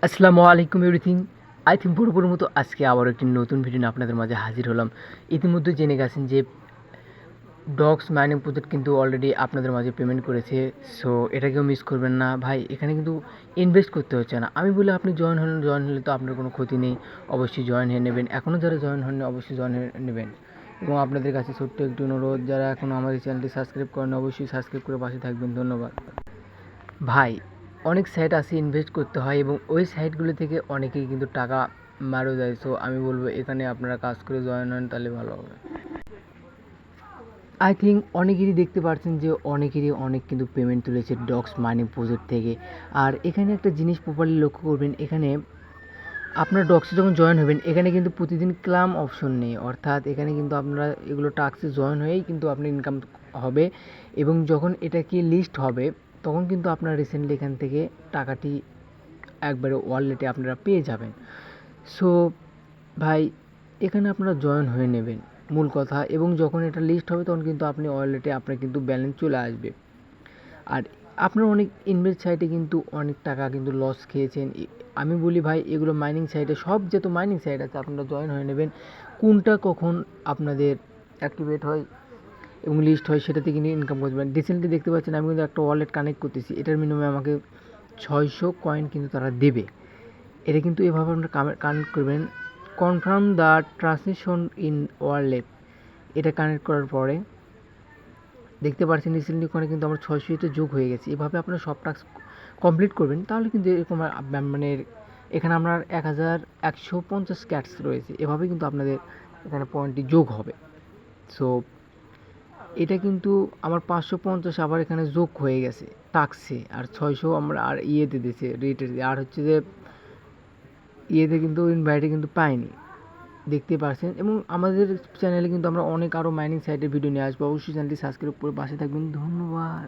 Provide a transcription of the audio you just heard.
আসসালামু আলাইকুম everything. I think বরাবরের মতো আজকে আবার একটি নতুন ভিডিও নিয়ে আপনাদের মাঝে হাজির হলাম। ইতিমধ্যে জেনে গেছেন যে ডগস মাইনিং প্রজেক্ট কিন্তু অলরেডি আপনাদের মাঝে পেমেন্ট করেছে। সো এটাকেও মিস করবেন না ভাই, এখানে কিন্তু ইনভেস্ট করতে হচ্ছে না। আমি বলি আপনি জয়েন হলে তো আপনার কোনো ক্ষতি নেই, অবশ্যই জয়েন হয়ে নেবেন। এখনও যারা জয়েন হননি অবশ্যই জয়েন হয়ে নেবেন। এবং আপনাদের কাছে ছোট্ট একটি অনুরোধ, যারা এখনও আমাদের চ্যানেলটি সাবস্ক্রাইব করেন অবশ্যই সাবস্ক্রাইব করে পাশে থাকবেন। ধন্যবাদ ভাই। অনেক সাইট আছে ইনভেস্ট করতে হয় এবং ওই সাইটগুলো থেকে অনেকেই কিন্তু টাকা মারও যায়। সো আমি বলবো এখানে আপনারা কাজ করে জয়েন হন, তাহলে ভালো হবে। আই থিঙ্ক অনেকেরই দেখতে পাচ্ছেন যে অনেকেরই অনেক কিন্তু পেমেন্ট তুলেছে ডগস মাইনিং প্রজেক্ট থেকে। আর এখানে একটা জিনিস প্রপারলি লক্ষ্য করবেন, এখানে আপনার ডগসে যখন জয়েন হবেন এখানে কিন্তু প্রতিদিন ক্লাম অপশন নেই, অর্থাৎ এখানে কিন্তু আপনারা এগুলো টাস্কে জয়েন হয়েই কিন্তু আপনার ইনকাম হবে। এবং যখন এটা কি লিস্ট হবে তখন কিন্তু আপনার রিসেন্টলি এখান থেকে টাকাটি একবারে ওয়ালেটে আপনারা পেয়ে যাবেন। সো ভাই, এখানে আপনারা জয়েন হয়ে নেবেন মূল কথা। এবং যখন এটা লিস্ট হবে তখন কিন্তু আপনি ওয়ালেটে আপনার কিন্তু ব্যালেন্স চলে আসবে। আর আপনার অনেক ইনভেস্ট সাইটে কিন্তু অনেক টাকা কিন্তু লস খেয়েছেন। আমি বলি ভাই, এগুলো মাইনিং সাইটে সব যত মাইনিং সাইট আছে আপনারা জয়েন হয়ে নেবেন। কোনটা কখন আপনাদের অ্যাক্টিভেট হয় এবং লিস্ট হয় সেটা থেকে নিয়ে ইনকাম করতে পারেন। রিসেন্টলি দেখতে পাচ্ছেন আমি কিন্তু একটা ওয়ালেট কানেক্ট করতেছি, এটার মিনিমামে আমাকে 600 কয়েন কিন্তু তারা দেবে। এটা কিন্তু এভাবে আপনারা কানেক্ট করবেন। Confirm the transaction in wallet, এটা কানেক্ট করার পরে দেখতে পাচ্ছেন রিসেন্টলি ওখানে কিন্তু আমার 600 যোগ হয়ে গেছে। এভাবে আপনারা সব টাস্ক কমপ্লিট করবেন, তাহলে কিন্তু এরকম মানে এখানে আপনার 1150 ক্যাটস রয়েছে, এভাবে কিন্তু আপনাদের এখানে পয়েন্টটি যোগ হবে। সো এটা কিন্তু আমার 550 আবার এখানে যোগ হয়ে গেছে টাক্সে, আর 600 আমরা আর ইয়েতে দিয়েছে রেটে, আর হচ্ছে যে ইয়েতে কিন্তু ইনভাইটে কিন্তু পাইনি, দেখতে পারছেন। এবং আমাদের চ্যানেলে কিন্তু আমরা অনেক আরও মাইনিং সাইটের ভিডিও নিয়ে আসবো, অবশ্যই চ্যানেলটি সাবস্ক্রাইব করে পাশে থাকবেন। ধন্যবাদ।